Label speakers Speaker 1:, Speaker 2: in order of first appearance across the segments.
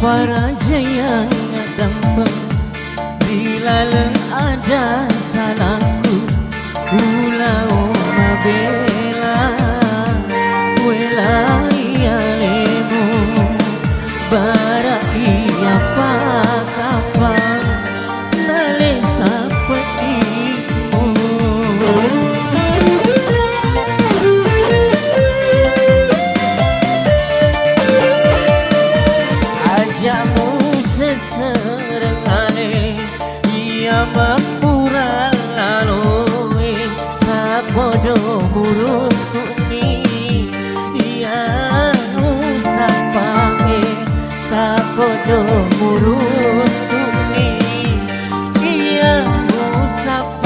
Speaker 1: apa raja yang gampang bila ada salahku ulau mabela wela iya lemu bara iya pakapang nale sapetimu ajamu seserengane ia mapura laloi tak bodoh murutuni ia usapake tak bodoh murutuni ia usapake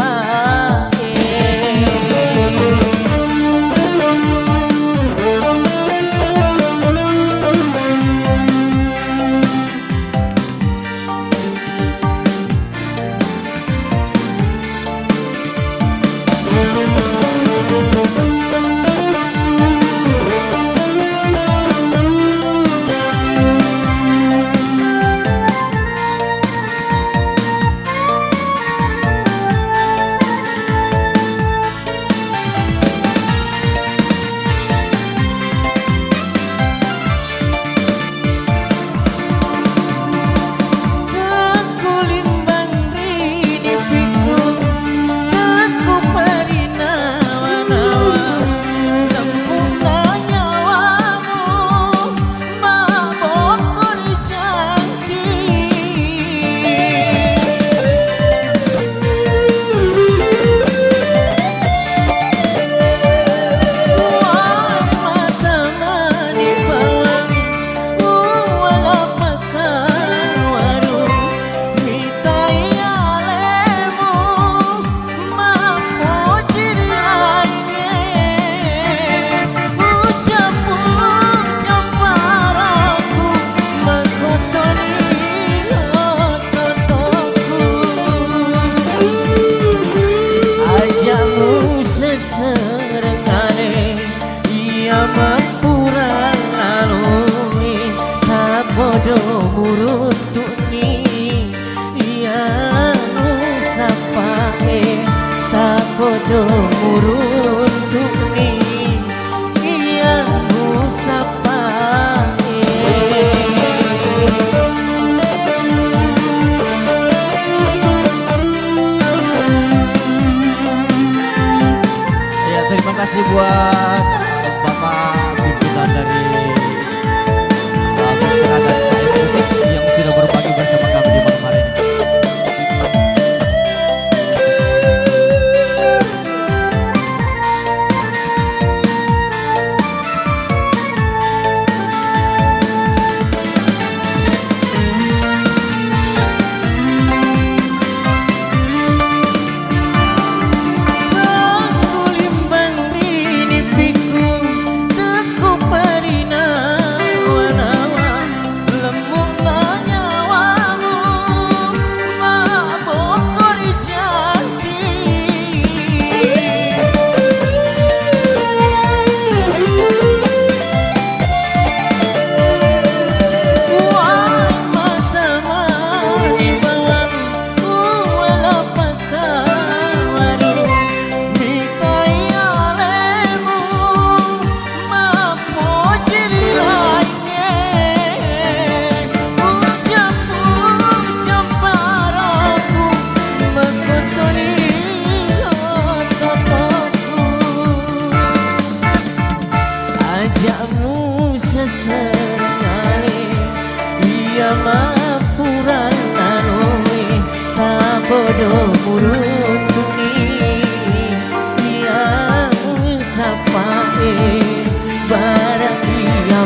Speaker 1: serengane ia mapura laloi tak bodoh murutuni ia usapake tak bodoh murutuni ia usapake. Terima kasih buat Bapak pimpinan dari Pergerakan KS Musik yang sudah berbagi bersama kami di malam hari ini. Ajakmu seserengane ia mapura laloi tak bodoh murutuni ia usapake barang ia